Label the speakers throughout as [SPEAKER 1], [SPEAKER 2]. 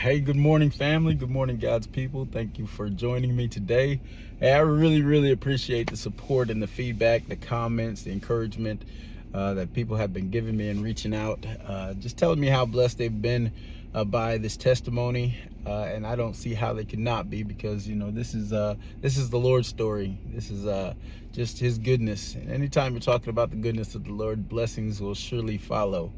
[SPEAKER 1] Hey, good morning, family. Good morning, God's people. Thank you for joining me today. Hey, I really appreciate the support and the feedback, the comments, the encouragement that people have been giving me and reaching out, just telling me how blessed they've been by this testimony. And I don't see how they could not be, because this is the Lord's story. This is just His goodness. And anytime you're talking about the goodness of the Lord, blessings will surely follow.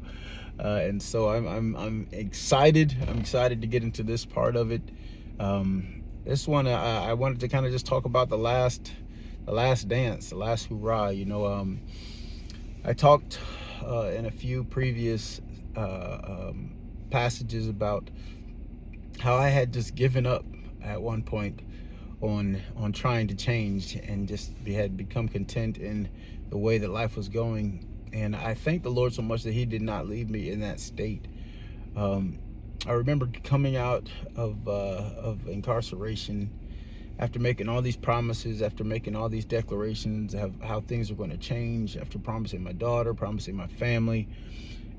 [SPEAKER 1] And so I'm excited. I'm excited to get into this part of it. This one, I wanted to kind of just talk about the last dance, the last hurrah. I talked in a few previous passages about how I had just given up at one point on trying to change, and just had become content in the way that life was going. And I thank the Lord so much that He did not leave me in that state. I remember coming out of incarceration after making all these promises, after making all these declarations of how things are going to change, after promising my daughter, promising my family.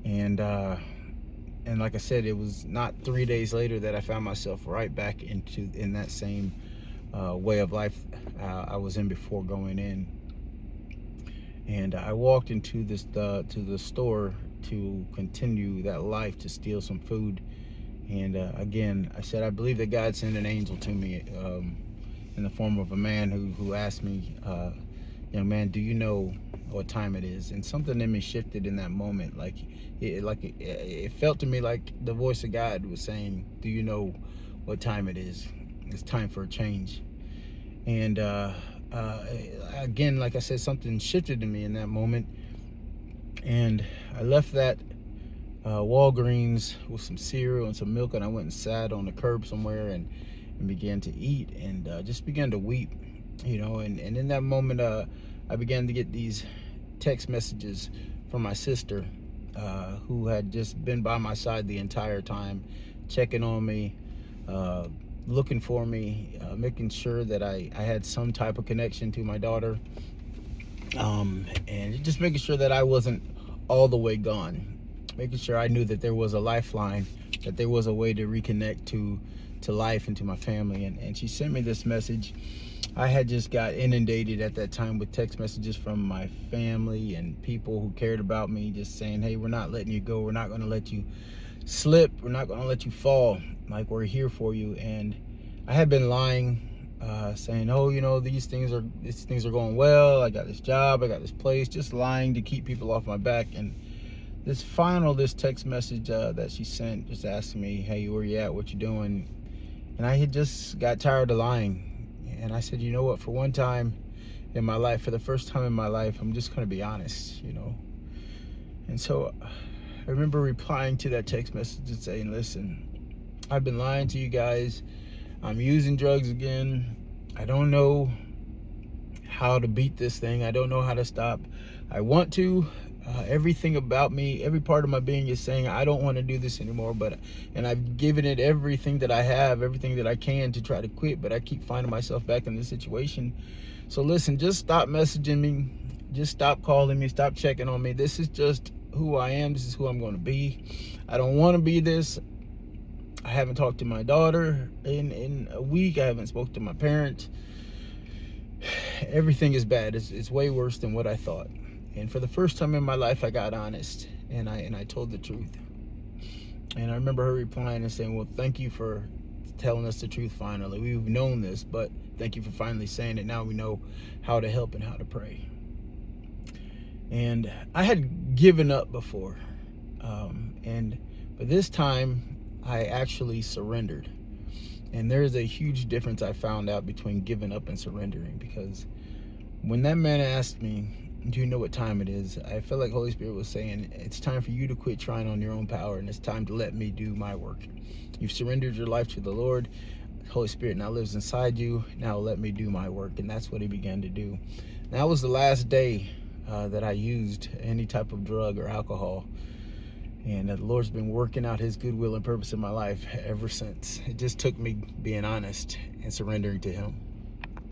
[SPEAKER 1] And like I said, it was not 3 days later that I found myself right back in that same way of life I was in before going in. And I walked into to the store to continue that life, to steal some food. And again, I said, I believe that God sent an angel to me in the form of a man who asked me, young man, do you know what time it is? And something in me shifted in that moment. It felt to me like the voice of God was saying, do you know what time it is? It's time for a change. And again, like I said, something shifted in me in that moment, and I left that Walgreens with some cereal and some milk, and I went and sat on the curb somewhere and began to eat, and just began to weep, and in that moment I began to get these text messages from my sister, who had just been by my side the entire time, checking on me, looking for me, making sure that I had some type of connection to my daughter, and just making sure that I wasn't all the way gone, making sure I knew that there was a lifeline, that there was a way to reconnect to life and to my family. And she sent me this message. I had just got inundated at that time with text messages from my family and people who cared about me, just saying, hey, we're not letting you go, we're not going to let you slip, we're not going to let you fall, like, we're here for you. And I had been lying, saying, oh, these things are going well, I got this job, I got this place, just lying to keep people off my back. And this text message that she sent, just asking me, hey, where you at, what you doing? And I had just got tired of lying, and I said, you know what, for one time in my life, for the first time in my life, I'm just going to be honest. And so I remember replying to that text message and saying, listen, I've been lying to you guys. I'm using drugs again. I don't know how to beat this thing. I don't know how to stop. I want to. Everything about me, every part of my being is saying, I don't want to do this anymore. And I've given it everything that I have, everything that I can to try to quit, but I keep finding myself back in this situation. So listen, just stop messaging me. Just stop calling me. Stop checking on me. This is just who I am. This is who I'm going to be. I don't want to be this. I haven't talked to my daughter in a week. I haven't spoken to my parents. Everything is bad. It's way worse than what I thought. And for the first time in my life, I got honest, and I told the truth. And I remember her replying and saying, well, thank you for telling us the truth finally. We've known this, but thank you for finally saying it. Now we know how to help and how to pray. And I had given up before, but this time I actually surrendered. And there's a huge difference I found out between giving up and surrendering, because when that man asked me, do you know what time it is? I felt like Holy Spirit was saying, it's time for you to quit trying on your own power, and it's time to let me do my work. You've surrendered your life to the Lord. Holy Spirit now lives inside you. Now let me do my work. And that's what He began to do. That was the last day that I used any type of drug or alcohol. And the Lord's been working out His goodwill and purpose in my life ever since. It just took me being honest and surrendering to Him.